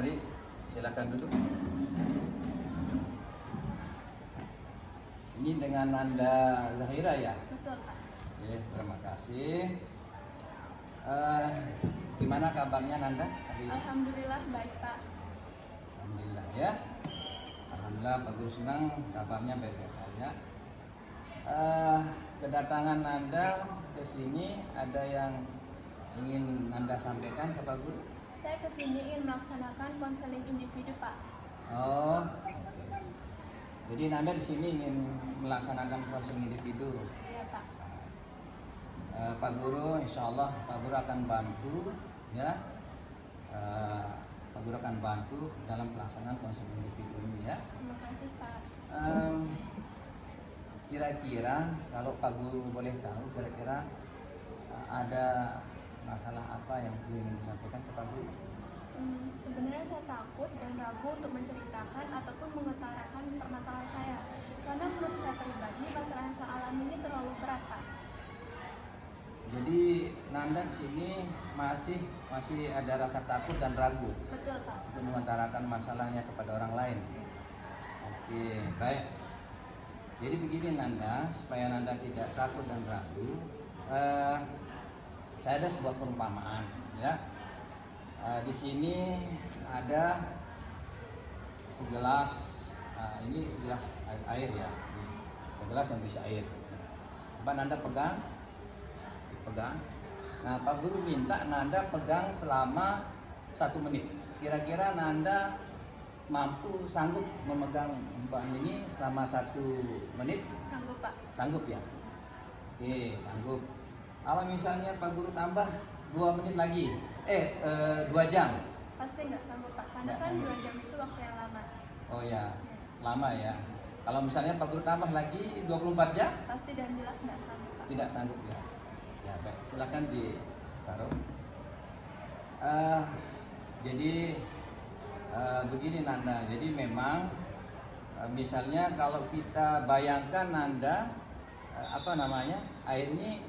Mari, silakan duduk. Ini dengan Nanda Zahira ya? Betul, Pak. Oke, terima kasih. Gimana kabarnya Nanda? Alhamdulillah baik, Pak. Alhamdulillah ya. Alhamdulillah, Pak Guru senang kabarnya baik-baik saja. Kedatangan Nanda ke sini ada yang ingin Nanda sampaikan ke Pak Guru? Saya kesini ingin melaksanakan konseling individu, Pak. Oh, oke. Jadi Nanda di sini ingin melaksanakan konseling individu. Iya, Pak. Pak Guru, insya Allah Pak Guru akan bantu ya. Pak Guru akan bantu dalam pelaksanaan konseling individu ini ya. Terima kasih, Pak. Kira-kira kalau Pak Guru boleh tahu, kira-kira ada masalah apa yang ingin disampaikan ke Pak Guru? Sebenarnya saya takut dan ragu untuk menceritakan ataupun mengutarakan permasalahan saya. Karena menurut saya pribadi, masalah yang saya alami ini terlalu berat, Pak. Jadi Nanda di sini masih ada rasa takut dan ragu Betul, Pak. untuk mengutarakan masalahnya kepada orang lain. Oke, baik. Jadi begini Nanda, supaya Nanda tidak takut dan ragu, saya ada sebuah perumpamaan, ya. Di sini ada segelas, ini segelas air ya, segelas yang bisa air. Coba Nanda pegang. Nah, Pak Guru minta Nanda pegang selama 1 menit. Kira-kira Nanda sanggup memegang umpan ini selama 1 menit? Sanggup, Pak. Sanggup ya? Oke, sanggup. Kalau misalnya Pak Guru tambah 2 menit lagi, 2 jam. Pasti nggak sanggup, Pak. Karena Nggak kan sanggup. 2 jam itu waktu yang lama. Oh ya, lama ya. Kalau misalnya Pak Guru tambah lagi 24 jam? Pasti dan jelas nggak sanggup, Pak. Tidak sanggup ya. Ya baik, silakan ditaruh. Jadi begini Nanda. Jadi memang misalnya kalau kita bayangkan Nanda air ini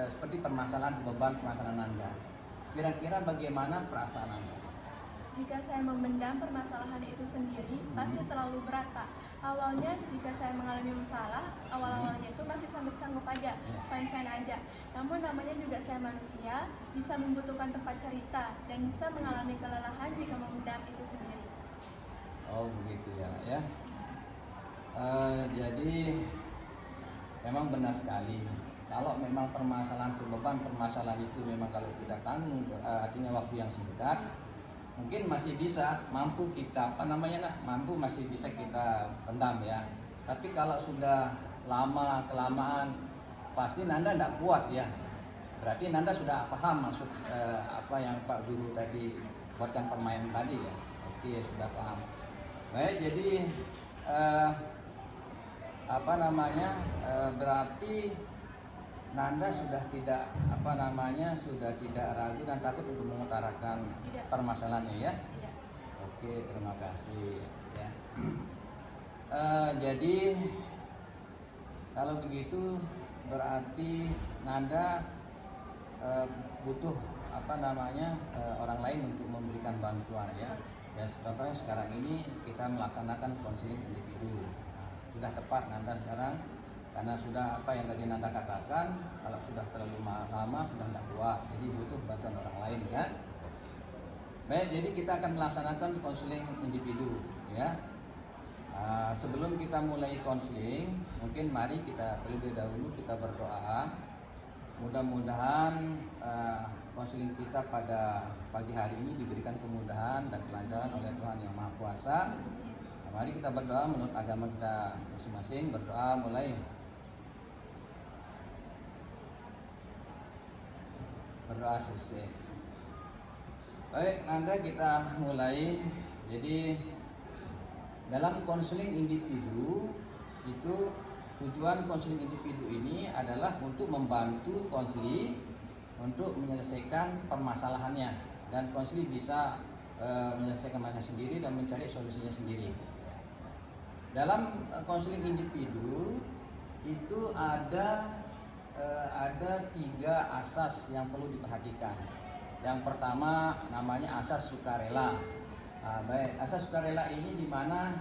seperti beban permasalahan Nanda. Kira-kira bagaimana perasaan Nanda? Jika saya memendam permasalahan itu sendiri, pasti terlalu berat, Pak. Awalnya jika saya mengalami masalah, awal-awalnya itu masih sanggup-sanggup aja, fine-fine aja. Namun namanya juga saya manusia, bisa membutuhkan tempat cerita, dan bisa mengalami kelelahan jika memendam itu sendiri. Oh begitu ya. Jadi memang benar sekali. Kalau memang permasalahan itu memang kalau kita tanggung, artinya waktu yang singkat, mungkin masih mampu kita masih bisa kita pendam ya. Tapi kalau sudah kelamaan pasti Nanda tidak kuat ya. Berarti Nanda sudah paham maksud apa yang Pak Guru tadi buatkan permainan tadi ya. Oke, sudah paham. Baik, jadi berarti Nanda sudah tidak ragu dan takut untuk mengutarakan permasalahannya ya. Tidak. Oke, terima kasih ya. Jadi kalau begitu berarti Nanda butuh orang lain untuk memberikan bantuan ya. Ya contohnya sekarang ini kita melaksanakan konseling individu. Sudah tepat Nanda sekarang. Karena sudah apa yang tadi Nanda katakan, kalau sudah terlalu lama sudah tidak kuat, jadi butuh bantuan orang lain kan. Baik, jadi kita akan melaksanakan konseling individu ya. Sebelum kita mulai konseling, mungkin mari kita terlebih dahulu kita berdoa. Mudah-mudahan konseling kita pada pagi hari ini diberikan kemudahan dan kelancaran oleh Tuhan Yang Maha Kuasa. Mari kita berdoa menurut agama kita masing-masing. Berdoa mulai. Berdoa selesai. Baik, Nanda kita mulai. Jadi dalam konseling individu itu tujuan konseling individu ini adalah untuk membantu konseli untuk menyelesaikan permasalahannya, dan konseli bisa menyelesaikan masalah sendiri dan mencari solusinya sendiri. Dalam konseling individu itu ada 3 asas yang perlu diperhatikan. Yang pertama namanya asas sukarela. Baik, asas sukarela ini di mana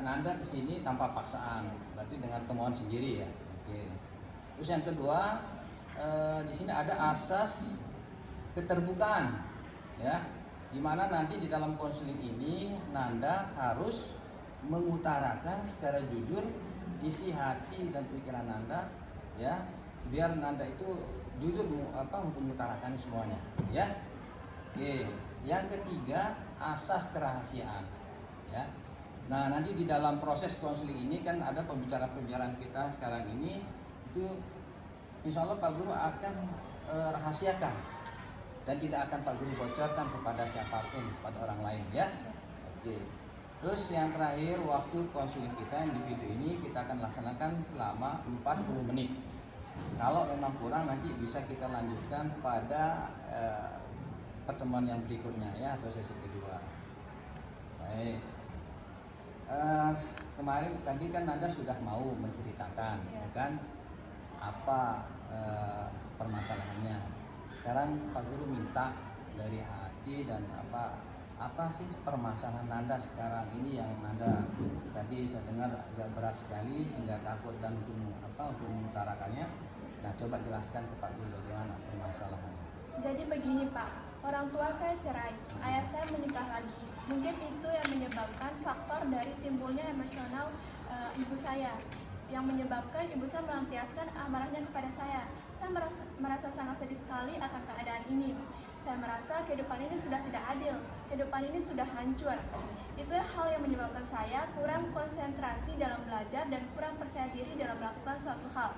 Nanda ke sini tanpa paksaan, berarti dengan kemauan sendiri ya. Oke. Terus yang kedua, di sini ada asas keterbukaan, ya, di mana nanti di dalam konseling ini Nanda harus mengutarakan secara jujur isi hati dan pikiran Nanda, ya, biar Nanda itu jujur mengutarakan semuanya, ya. Oke. Yang ketiga, asas kerahasiaan, ya. Nah, nanti di dalam proses konseling ini kan ada pembicaraan-pembicaraan kita sekarang ini itu insya Allah Pak Guru akan rahasiakan dan tidak akan Pak Guru bocorkan kepada siapapun, pada orang lain, ya. Oke. Terus yang terakhir, waktu konseling kita yang di video ini kita akan laksanakan selama 40 menit. Kalau memang kurang nanti bisa kita lanjutkan pada pertemuan yang berikutnya, ya, atau sesi kedua. Baik. Kemarin tadi kan Nanda sudah mau menceritakan, ya kan, apa permasalahannya. Sekarang Pak Guru minta dari hati dan apa sih permasalahan Nanda sekarang ini yang Nanda tadi saya dengar agak berat sekali sehingga takut dan untuk mengutarakannya. Nah, coba jelaskan ke Pak Guru bagaimana permasalahannya. Jadi begini Pak, orang tua saya cerai, ayah saya menikah lagi. Mungkin itu yang menyebabkan faktor dari timbulnya emosional ibu saya, yang menyebabkan ibu saya melampiaskan amarahnya kepada saya. Saya merasa sangat sedih sekali akan keadaan ini. Saya merasa kehidupan ini sudah tidak adil, kehidupan ini sudah hancur. Itu hal yang menyebabkan saya kurang konsentrasi dalam belajar dan kurang percaya diri dalam melakukan suatu hal.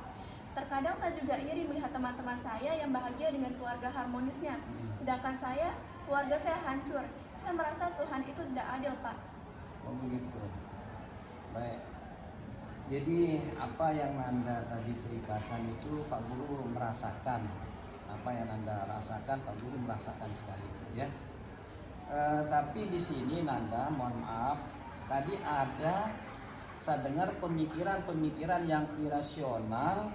Terkadang saya juga iri melihat teman-teman saya yang bahagia dengan keluarga harmonisnya, sedangkan keluarga saya hancur. Saya merasa Tuhan itu tidak adil, Pak. Oh begitu. Baik. Jadi apa yang Nanda tadi ceritakan itu Pak Guru merasakan. Apa yang Nanda rasakan Pak Guru merasakan sekali, ya. Tapi di sini Nanda, mohon maaf, tadi ada saya dengar pemikiran-pemikiran yang irasional.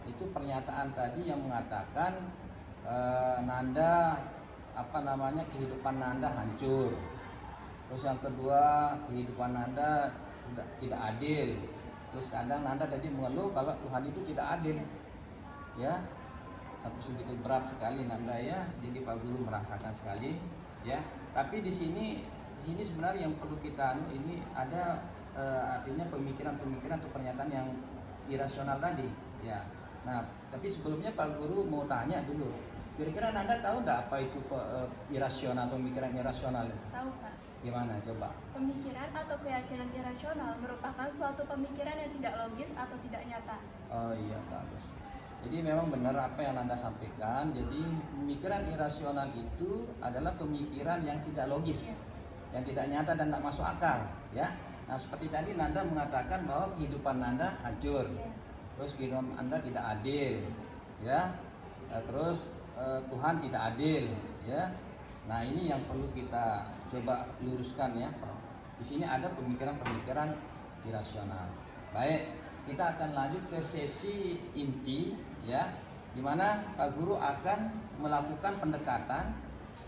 Itu pernyataan tadi yang mengatakan Nanda kehidupan Nanda hancur. Terus yang kedua, kehidupan Nanda tidak adil. Terus kadang Nanda tadi mengeluh kalau Tuhan itu tidak adil, ya. Sampai segitu berat sekali Nanda, ya. Jadi Pak Guru merasakan sekali, ya. Tapi di sini sebenarnya yang perlu kita ini ada artinya pemikiran-pemikiran atau pernyataan yang irasional tadi, ya. Nah, tapi sebelumnya Pak Guru mau tanya dulu. Kira-kira Nanda tahu nggak apa itu irasional, pemikiran irasional? Tahu, Pak. Gimana coba? Pemikiran atau keyakinan irasional merupakan suatu pemikiran yang tidak logis atau tidak nyata. Oh iya, bagus. Jadi memang benar apa yang Nanda sampaikan. Jadi pemikiran irasional itu adalah pemikiran yang tidak logis, yang tidak nyata dan tidak masuk akal, ya. Nah, seperti tadi Nanda mengatakan bahwa kehidupan Nanda hancur. Terus kehidupan Anda tidak adil, ya. Terus Tuhan tidak adil, ya. Nah, ini yang perlu kita coba luruskan, ya. Di sini ada pemikiran-pemikiran irasional. Baik, kita akan lanjut ke sesi inti, ya, di mana Pak Guru akan melakukan pendekatan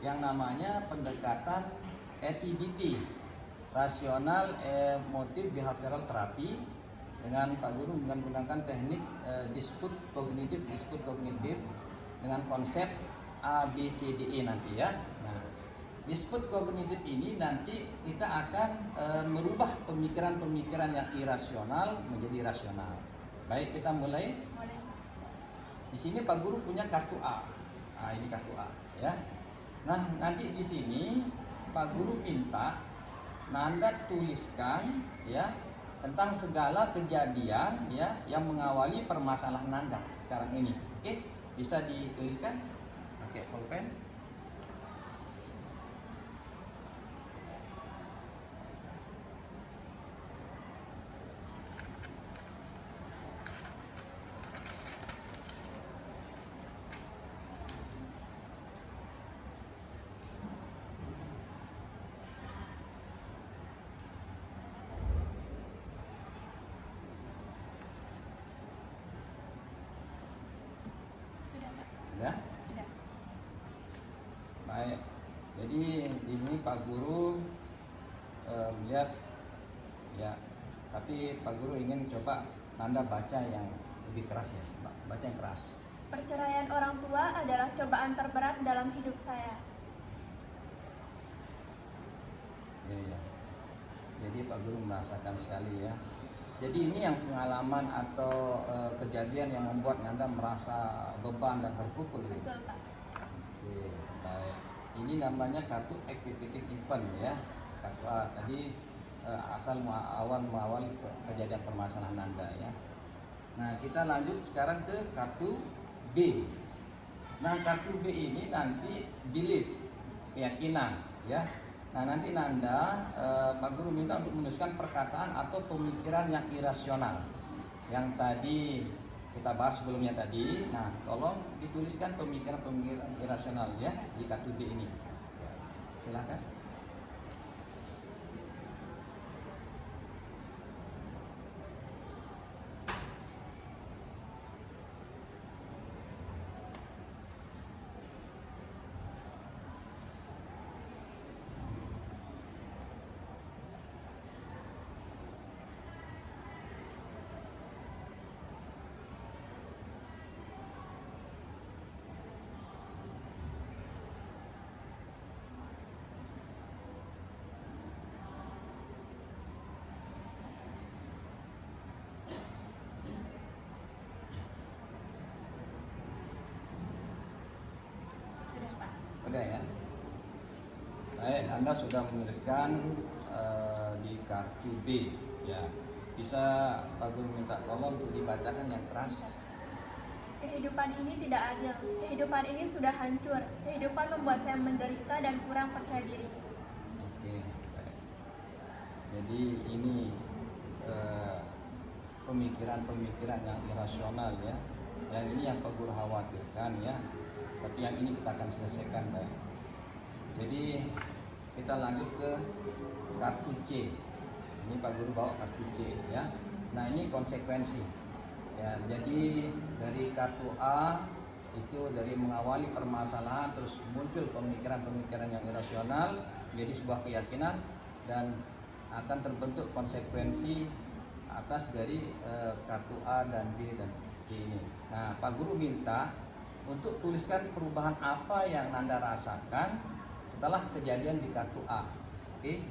yang namanya pendekatan REBT, Rasional Emotive Behavioral Therapy, dengan Pak Guru menggunakan teknik dispute kognitif dengan konsep ABCDE nanti, ya. Nah, dispute kognitif ini nanti kita akan merubah pemikiran-pemikiran yang irasional menjadi rasional. Baik, kita mulai. Di sini Pak Guru punya kartu A. Nah, ini kartu A, ya. Nah, nanti di sini Pak Guru minta Nanda tuliskan, ya, tentang segala kejadian, ya, yang mengawali permasalahan Nanda sekarang ini. Oke, bisa dituliskan? Oke, pulpen. Ya. Baik. Jadi di sini Pak Guru melihat ya. Tapi Pak Guru ingin coba Nanda baca yang lebih keras ya, baca yang keras. Perceraian orang tua adalah cobaan terberat dalam hidup saya. Ya. Jadi Pak Guru merasakan sekali ya. Jadi ini yang pengalaman atau kejadian yang membuat Nanda merasa beban dan terpukul. Betul, Pak. Oke, baik. Ini namanya kartu activating event ya. Kartu A tadi asal awal kejadian permasalahan Nanda ya. Nah, kita lanjut sekarang ke kartu B. Nah, kartu B ini nanti belief, keyakinan ya. Nah, nanti Nanda Pak Guru minta untuk menuliskan perkataan atau pemikiran yang irasional yang tadi kita bahas sebelumnya tadi. Nah, tolong dituliskan pemikiran-pemikiran irasional ya di kartu B ini ya, silakan. Sudah, Pak. Udah ya. Baik, Anda sudah menuliskan di kartu B ya. Bisa Pak Guru minta tolong untuk dibacakan yang keras. Kehidupan ini tidak adil. Kehidupan ini sudah hancur. Kehidupan membuat saya menderita dan kurang percaya diri. Oke, baik. Jadi ini pemikiran-pemikiran yang irasional ya. Yang ini yang Pak Guru khawatirkan ya. Tapi yang ini kita akan selesaikan baik. Jadi kita lanjut ke kartu C. Ini Pak Guru bawa kartu C ya. Nah, ini konsekuensi. Ya, jadi dari kartu A itu dari mengawali permasalahan terus muncul pemikiran-pemikiran yang irasional menjadi sebuah keyakinan dan akan terbentuk konsekuensi atas dari kartu A dan B dan C ini. Nah, Pak Guru minta untuk tuliskan perubahan apa yang Nanda rasakan setelah kejadian di kartu A. Oke?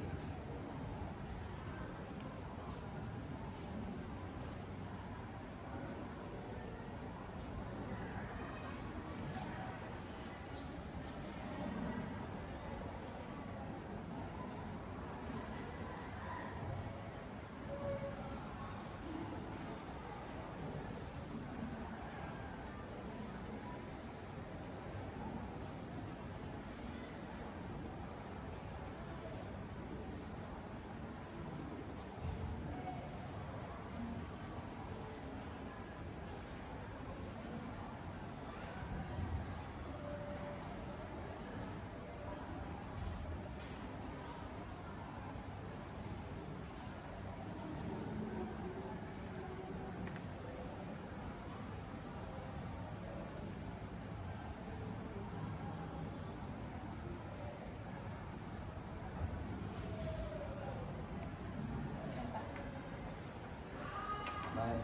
Baik.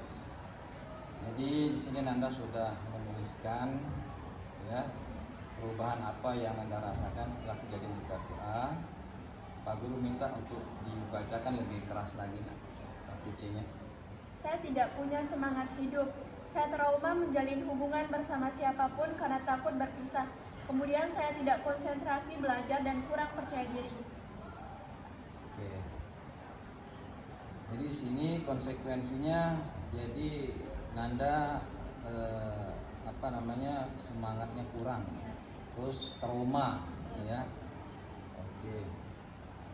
Jadi di sini Nanda sudah menuliskan ya perubahan apa yang Nanda rasakan setelah kejadian di kartu A. Pak Guru minta untuk dibacakan lebih keras lagi kartu C-nya. Saya tidak punya semangat hidup. Saya trauma menjalin hubungan bersama siapapun karena takut berpisah. Kemudian saya tidak konsentrasi belajar dan kurang percaya diri. Oke. Jadi di sini konsekuensinya jadi Nanda semangatnya kurang, terus trauma ya. Oke.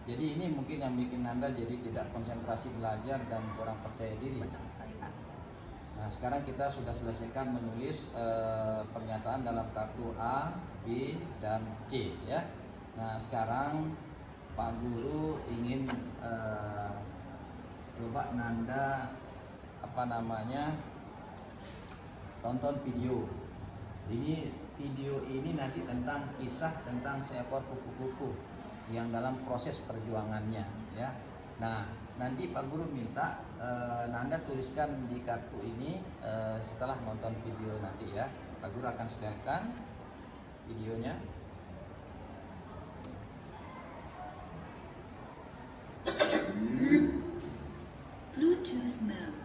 Jadi ini mungkin yang bikin Nanda jadi tidak konsentrasi belajar dan kurang percaya diri. Betul sekali, Pak. Nah, sekarang kita sudah selesaikan menulis pernyataan dalam kartu A, B, dan C ya. Nah, sekarang Pak Guru ingin coba Nanda tonton video. Ini video ini nanti tentang kisah tentang seekor kupu-kupu yang dalam proses perjuangannya ya. Nah, nanti Pak Guru minta Nanda tuliskan di kartu ini setelah nonton video nanti ya. Pak Guru akan sediakan videonya. Bluetooth mode.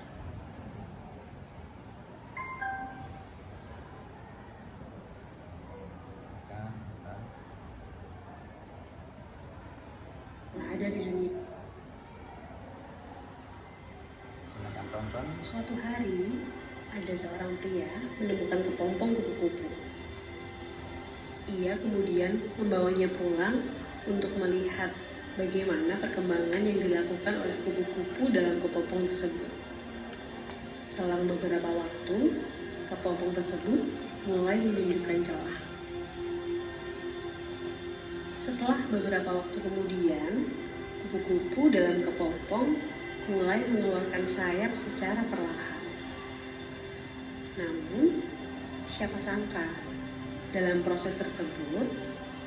Ada di dunia. Silakan tonton. Suatu hari, ada seorang pria menemukan kepompong kupu-kupu. Ia kemudian membawanya pulang untuk melihat bagaimana perkembangan yang dilakukan oleh kupu-kupu dalam kepompong tersebut. Selang beberapa waktu, kepompong tersebut mulai menunjukkan celah. Setelah beberapa waktu kemudian, kupu-kupu dalam kepompong mulai mengeluarkan sayap secara perlahan. Namun, siapa sangka, dalam proses tersebut,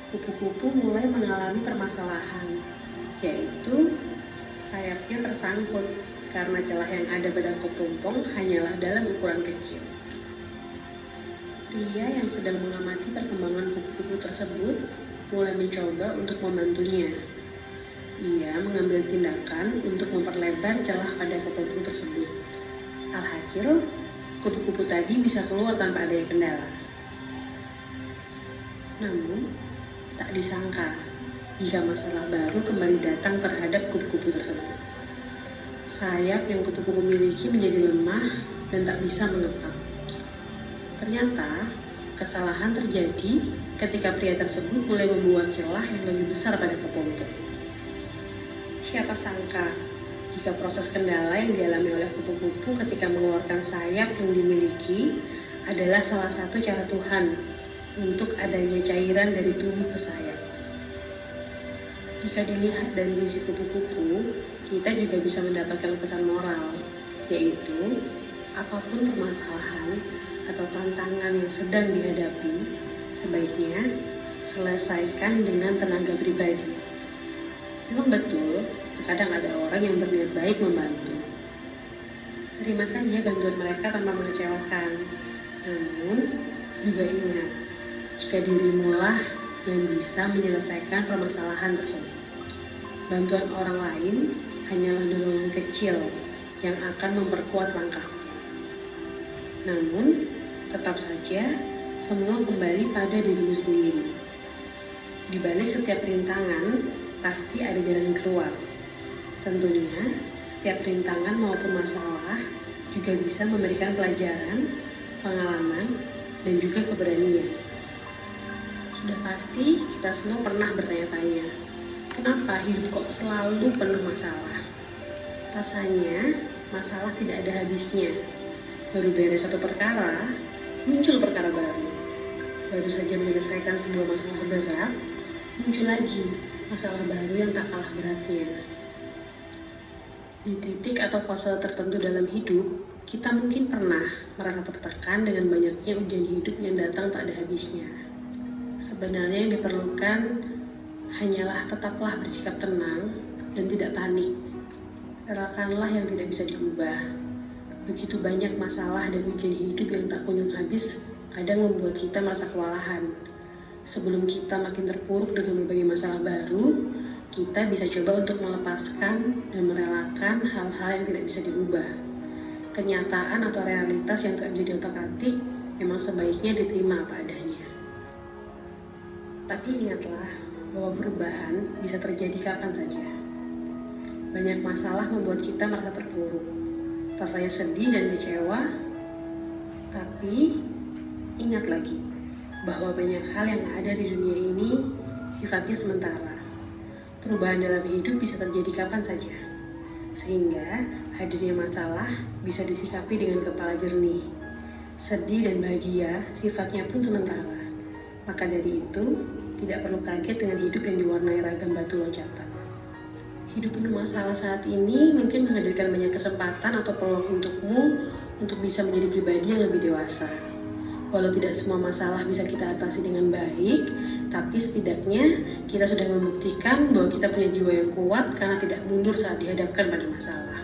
kupu-kupu mulai mengalami permasalahan, yaitu sayapnya tersangkut karena celah yang ada pada kepompong hanyalah dalam ukuran kecil. Pria yang sedang mengamati perkembangan kupu-kupu tersebut mulai mencoba untuk membantunya. Ia mengambil tindakan untuk memperlebar celah pada kepompong tersebut. Alhasil, kupu-kupu tadi bisa keluar tanpa adanya kendala. Namun, tak disangka jika masalah baru kembali datang terhadap kupu-kupu tersebut. Sayap yang kupu-kupu miliki menjadi lemah dan tak bisa mengepak. Ternyata, kesalahan terjadi ketika pria tersebut mulai membuat celah yang lebih besar pada kepompong. Siapa sangka jika proses kendala yang dialami oleh kupu-kupu ketika mengeluarkan sayap yang dimiliki adalah salah satu cara Tuhan untuk adanya cairan dari tubuh ke sayap. Jika dilihat dari sisi kupu-kupu, kita juga bisa mendapatkan pesan moral, yaitu apapun permasalahan atau tantangan yang sedang dihadapi, sebaiknya selesaikan dengan tenaga pribadi. Memang betul, terkadang ada orang yang berniat baik membantu. Terima saja bantuan mereka tanpa mengecewakan. Namun, juga ingat, jika dirimulah yang bisa menyelesaikan permasalahan tersebut. Bantuan orang lain hanyalah dorongan kecil yang akan memperkuat langkahmu. Namun, tetap saja semua kembali pada dirimu sendiri. Di balik setiap rintangan, pasti ada jalan keluar. Tentunya, setiap rintangan maupun masalah juga bisa memberikan pelajaran, pengalaman, dan juga keberanian. Sudah pasti kita semua pernah bertanya-tanya, kenapa hidup kok selalu penuh masalah? Rasanya, masalah tidak ada habisnya. Baru beres satu perkara, muncul perkara baru. Baru saja menyelesaikan sebuah masalah berat, muncul lagi masalah baru yang tak kalah beratnya. Di titik atau fase tertentu dalam hidup, kita mungkin pernah merasa tertekan dengan banyaknya ujian hidup yang datang tak ada habisnya. Sebenarnya yang diperlukan hanyalah tetaplah bersikap tenang dan tidak panik. Relakanlah yang tidak bisa diubah. Begitu banyak masalah dan ujian hidup yang tak kunjung habis, kadang membuat kita merasa kewalahan. Sebelum kita makin terpuruk dengan berbagai masalah baru, kita bisa coba untuk melepaskan dan merelakan hal-hal yang tidak bisa diubah. Kenyataan atau realitas yang tak bisa diotak-atik memang sebaiknya diterima apa adanya. Tapi ingatlah bahwa perubahan bisa terjadi kapan saja. Banyak masalah membuat kita merasa terpuruk, rasanya sedih dan kecewa. Tapi ingat lagi bahwa banyak hal yang ada di dunia ini sifatnya sementara. Perubahan dalam hidup bisa terjadi kapan saja, sehingga hadirnya masalah bisa disikapi dengan kepala jernih. Sedih dan bahagia sifatnya pun sementara. Maka dari itu, tidak perlu kaget dengan hidup yang diwarnai ragam batu loncatan. Hidup penuh masalah saat ini mungkin menghadirkan banyak kesempatan atau peluang untukmu untuk bisa menjadi pribadi yang lebih dewasa. Walau tidak semua masalah bisa kita atasi dengan baik, tapi setidaknya kita sudah membuktikan bahwa kita punya jiwa yang kuat karena tidak mundur saat dihadapkan pada masalah.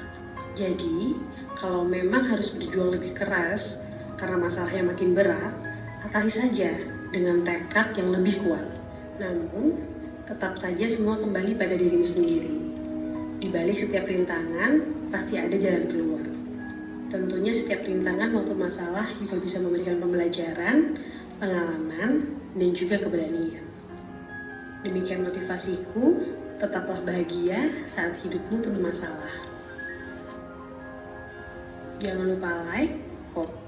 Jadi, kalau memang harus berjuang lebih keras karena masalahnya makin berat, atasi saja dengan tekad yang lebih kuat. Namun, tetap saja semua kembali pada dirimu sendiri. Di balik setiap rintangan, pasti ada jalan keluar. Tentunya setiap rintangan maupun masalah juga bisa memberikan pembelajaran, pengalaman, dan juga keberanian. Demikian motivasiku, tetaplah bahagia saat hidupmu penuh masalah. Jangan lupa like, comment.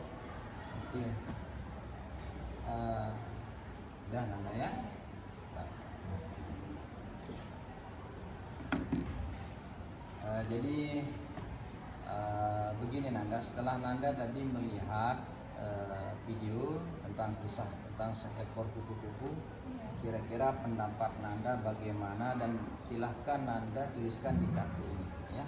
Oke. Udah Nanda ya. Baik. Jadi begini Nanda, setelah Nanda tadi melihat video tentang kisah tentang seekor kupu-kupu, kira-kira pendapat Nanda bagaimana, dan silahkan Nanda tuliskan di kartu ini ya.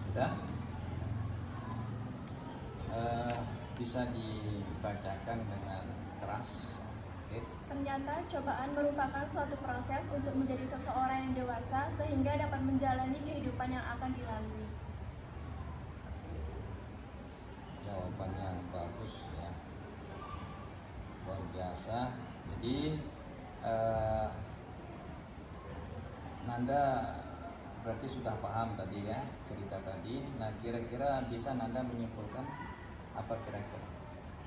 Udah? Bisa dibacakan dengan keras. Oke. Ternyata cobaan merupakan suatu proses untuk menjadi seseorang yang dewasa sehingga dapat menjalani kehidupan yang akan dilalui. Jawabannya bagus ya, luar biasa. Jadi Nanda berarti sudah paham tadi ya cerita tadi. Nah, kira-kira bisa Nanda menyimpulkan apa kira-kira?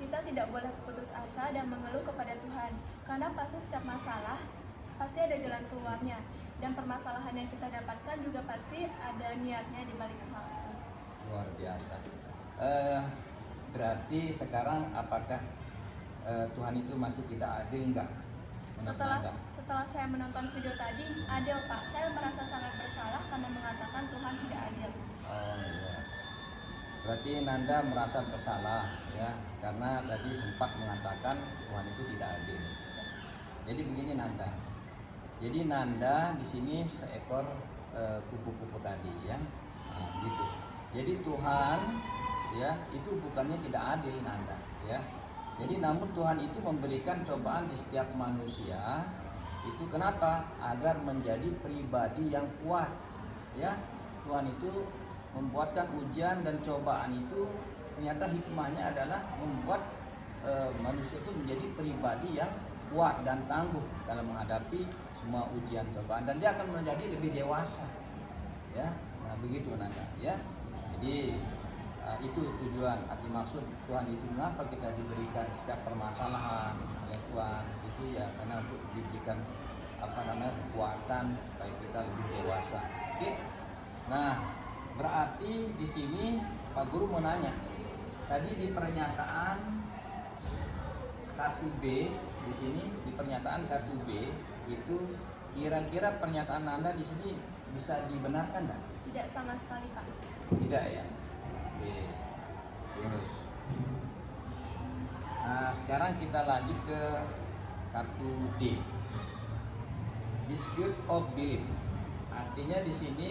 Kita tidak boleh putus asa dan mengeluh kepada Tuhan, karena pasti setiap masalah pasti ada jalan keluarnya, dan permasalahan yang kita dapatkan juga pasti ada niatnya di balik hal itu. Luar biasa. Berarti sekarang apakah Tuhan itu masih tidak adil enggak? Menurut Nanda? Setelah saya menonton video tadi, adil Pak. Saya merasa sangat bersalah karena mengatakan Tuhan tidak adil. Oh iya. Berarti Nanda merasa bersalah ya, karena tadi sempat mengatakan Tuhan itu tidak adil. Jadi begini Nanda. Jadi Nanda di sini seekor kupu-kupu tadi ya. Nah, gitu. Jadi Tuhan ya itu bukannya tidak adil Nanda ya. Jadi namun Tuhan itu memberikan cobaan di setiap manusia itu kenapa? Agar menjadi pribadi yang kuat ya. Tuhan itu membuatkan ujian dan cobaan itu ternyata hikmahnya adalah membuat manusia itu menjadi pribadi yang kuat dan tangguh dalam menghadapi semua ujian cobaan, dan dia akan menjadi lebih dewasa ya. Nah begitu Nanda ya. Jadi itu tujuan, arti maksud Tuhan itu mengapa kita diberikan setiap permasalahan oleh Tuhan itu ya karena untuk diberikan kekuatan supaya kita lebih dewasa. Oke. Nah, berarti di sini Pak Guru mau nanya. Tadi di pernyataan kartu B di sini, di pernyataan kartu B itu kira-kira pernyataan Anda di sini bisa dibenarkan enggak? Tidak sama sekali Pak. Tidak ya. Oke. Terus. Nah, sekarang kita lanjut ke kartu D. Dispute of belief. Artinya di sini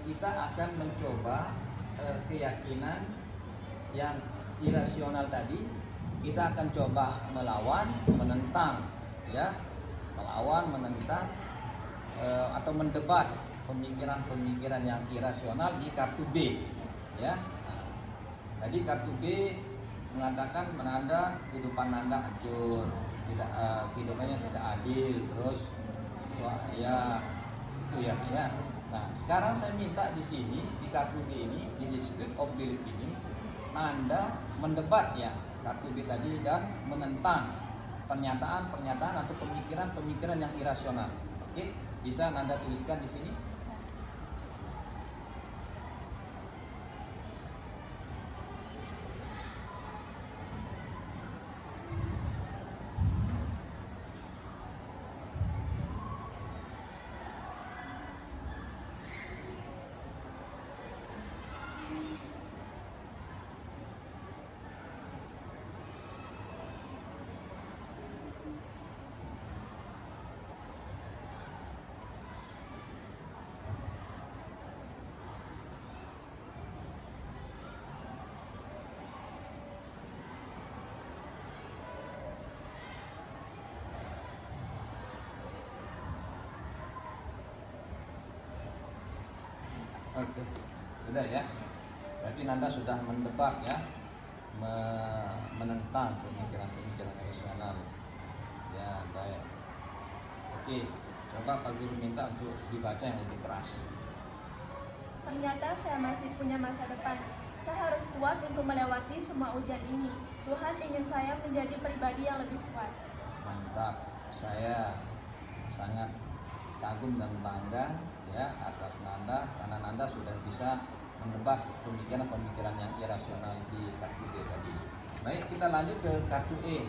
kita akan mencoba keyakinan yang irasional tadi. Kita akan coba melawan, menentang, ya, melawan, menentang atau mendebat pemikiran-pemikiran yang irasional di kartu B, ya. Nah, tadi kartu B mengatakan menanda kehidupan Anda hancur, tidak kehidupannya tidak adil, terus wah ya itu ya, ya. Nah, sekarang saya minta di sini, di kartu B ini, di dispute of belief ini, Anda mendebat ya kartu B tadi dan menentang pernyataan-pernyataan atau pemikiran-pemikiran yang irasional. Oke, bisa Anda tuliskan di sini. Bisa. Oke, sudah ya. Berarti Nanda sudah mendebat ya, menentang pemikiran-pemikiran irasional. Ya, baik. Oke, coba Pak Guru minta untuk dibaca yang lebih keras. Ternyata saya masih punya masa depan. Saya harus kuat untuk melewati semua ujian ini. Tuhan ingin saya menjadi pribadi yang lebih kuat. Mantap, saya sangat kagum dan bangga ya atas Nanda karena Nanda sudah bisa menebak pemikiran-pemikiran yang irasional di kartu D tadi. Baik, kita lanjut ke kartu E,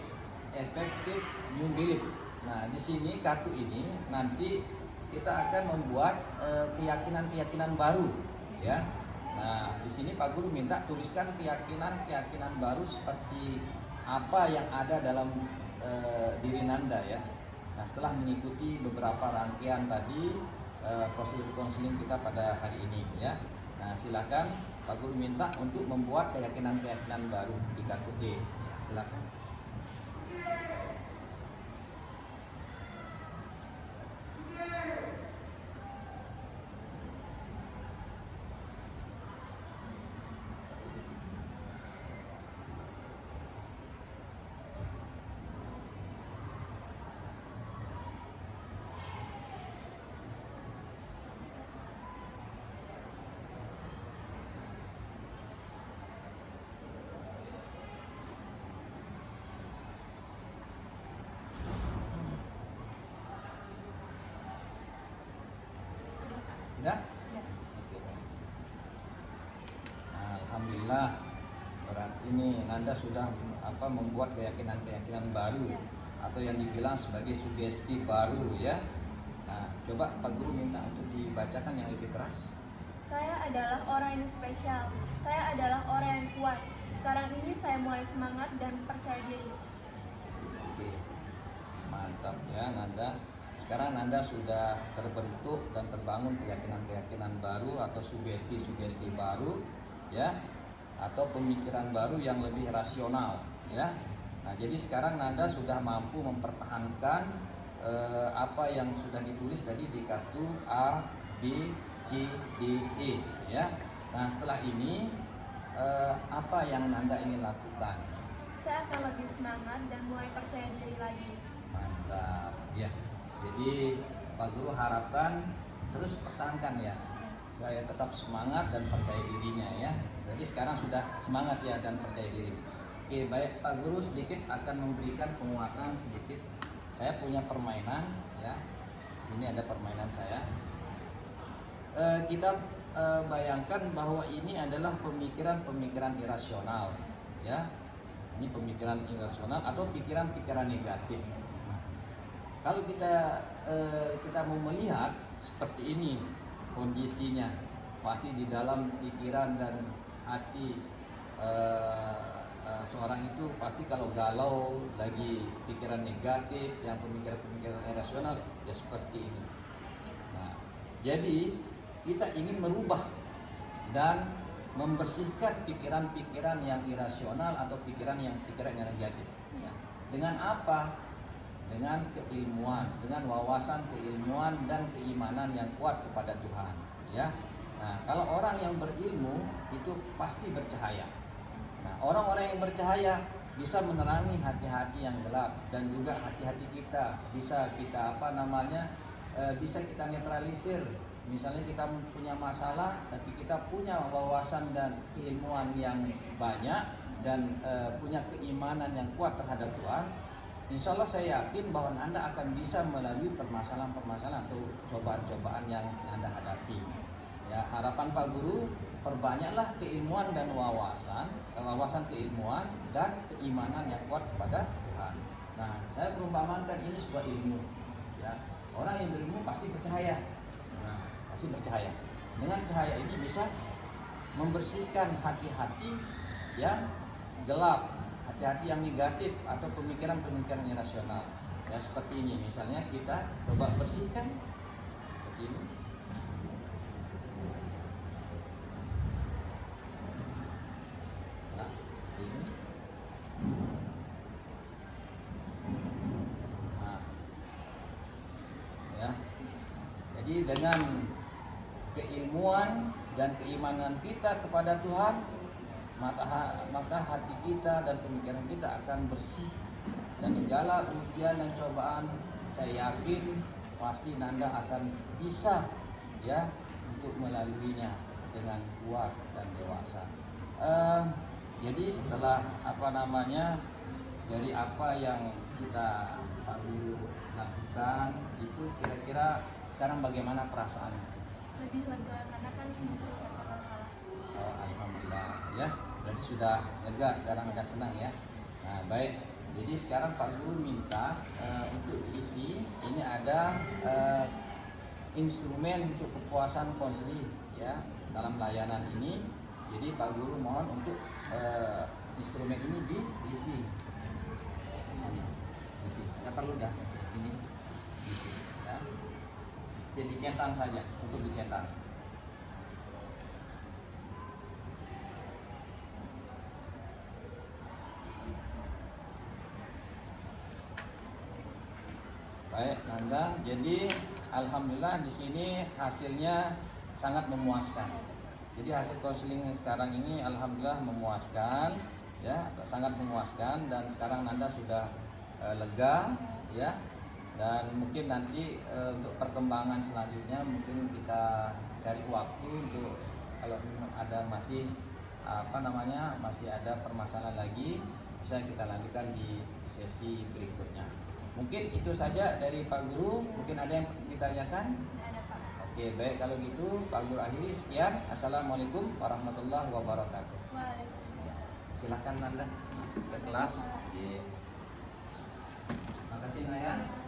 effective new belief. Nah, di sini kartu ini nanti kita akan membuat keyakinan-keyakinan baru ya. Nah, di sini Pak Guru minta tuliskan keyakinan-keyakinan baru seperti apa yang ada dalam diri Nanda ya. Nah, setelah mengikuti beberapa rangkaian tadi prosedur konseling kita pada hari ini ya. Nah, silakan Pak Guru minta untuk membuat keyakinan-keyakinan baru di kartu E. Ya, silakan. Sudah, Pak. Sudah? Sudah. Oke, baik. Nah, alhamdulillah berarti ini Nanda sudah membuat keyakinan-keyakinan baru Ya. atau yang dibilang sebagai sugesti baru ya. Nah, coba Pak Guru minta untuk dibacakan yang lebih keras. Saya adalah orang yang spesial. Saya adalah orang yang kuat. Sekarang ini saya mulai semangat dan percaya diri. Oke, mantap ya Nanda. Sekarang Nanda sudah terbentuk dan terbangun keyakinan-keyakinan baru atau sugesti-sugesti baru ya, atau pemikiran baru yang lebih rasional ya. Nah, jadi sekarang Nanda sudah mampu mempertahankan apa yang sudah ditulis tadi di kartu A, B, C, D, E ya. Nah, setelah ini apa yang Nanda ingin lakukan? Saya akan lebih semangat dan mulai percaya diri lagi. Mantap ya. Jadi Pak Guru harapkan terus pertahankan ya, supaya tetap semangat dan percaya dirinya ya. Jadi sekarang sudah semangat ya dan percaya diri. Oke, baik Pak Guru sedikit akan memberikan penguatan sedikit. Saya punya permainan ya. Sini ada permainan saya. Kita bayangkan bahwa ini adalah pemikiran-pemikiran irasional ya. Ini pemikiran irasional atau pikiran-pikiran negatif. Kalau kita mau melihat seperti ini kondisinya, pasti di dalam pikiran dan hati seorang itu pasti kalau galau, lagi pikiran negatif, yang pemikiran-pemikiran irasional ya seperti ini. Nah, jadi kita ingin merubah dan membersihkan pikiran-pikiran yang irasional atau pikiran yang negatif. Ya. Dengan apa? Dengan keilmuan, dengan wawasan keilmuan dan keimanan yang kuat kepada Tuhan ya. Nah, kalau orang yang berilmu itu pasti bercahaya. Nah, orang-orang yang bercahaya bisa menerangi hati-hati yang gelap dan juga hati-hati kita bisa kita bisa kita netralisir misalnya kita punya masalah, tapi kita punya wawasan dan keilmuan yang banyak dan punya keimanan yang kuat terhadap Tuhan, insya Allah saya yakin bahwa Anda akan bisa melalui permasalahan-permasalahan atau cobaan-cobaan yang Anda hadapi. Ya, harapan Pak Guru, perbanyaklah keilmuan dan wawasan keilmuan dan keimanan yang kuat kepada Tuhan. Nah, saya perumpamakan ini sebuah ilmu. Ya, orang yang berilmu pasti bercahaya. Nah, pasti bercahaya. Dengan cahaya ini bisa membersihkan hati-hati yang gelap, hati-hati yang negatif atau pemikiran-pemikiran irasional. Ya, seperti ini. Misalnya kita coba bersihkan seperti ini. Jadi dengan keilmuan dan keimanan kita kepada Tuhan, maka hati kita dan pemikiran kita akan bersih, dan segala ujian dan cobaan saya yakin pasti Nanda akan bisa ya untuk melaluinya dengan kuat dan dewasa. Jadi setelah dari apa yang kita Pak Guru lakukan itu, kira-kira sekarang bagaimana perasaannya? Lebih lega karena kan menceritakan masalah. Oh, alhamdulillah ya. Berarti sudah lega sekarang, sudah senang ya. Nah, baik. Jadi sekarang Pak Guru minta untuk diisi ini ada instrumen untuk kepuasan konseling ya dalam layanan ini. Jadi Pak Guru mohon untuk instrumen ini diisi. Isi. Nggak perlu dah ini. Ya. Jadi centang saja, cukup dicentang. Baik, Nanda. Jadi alhamdulillah di sini hasilnya sangat memuaskan. Jadi hasil konseling sekarang ini alhamdulillah memuaskan, ya, sangat memuaskan, dan sekarang Nanda sudah lega, ya. Dan mungkin nanti untuk perkembangan selanjutnya mungkin kita cari waktu untuk kalau ada masih masih ada permasalahan lagi, bisa kita lanjutkan di sesi berikutnya. Mungkin itu saja dari Pak Guru. Mungkin ada yang ditanyakan? Ada Pak. Oke, baik, kalau gitu Pak Guru akhiri. Sekian. Assalamualaikum warahmatullahi wabarakatuh. Waalaikumsalam. Silakan Nanda ke kelas. Makasih Naya.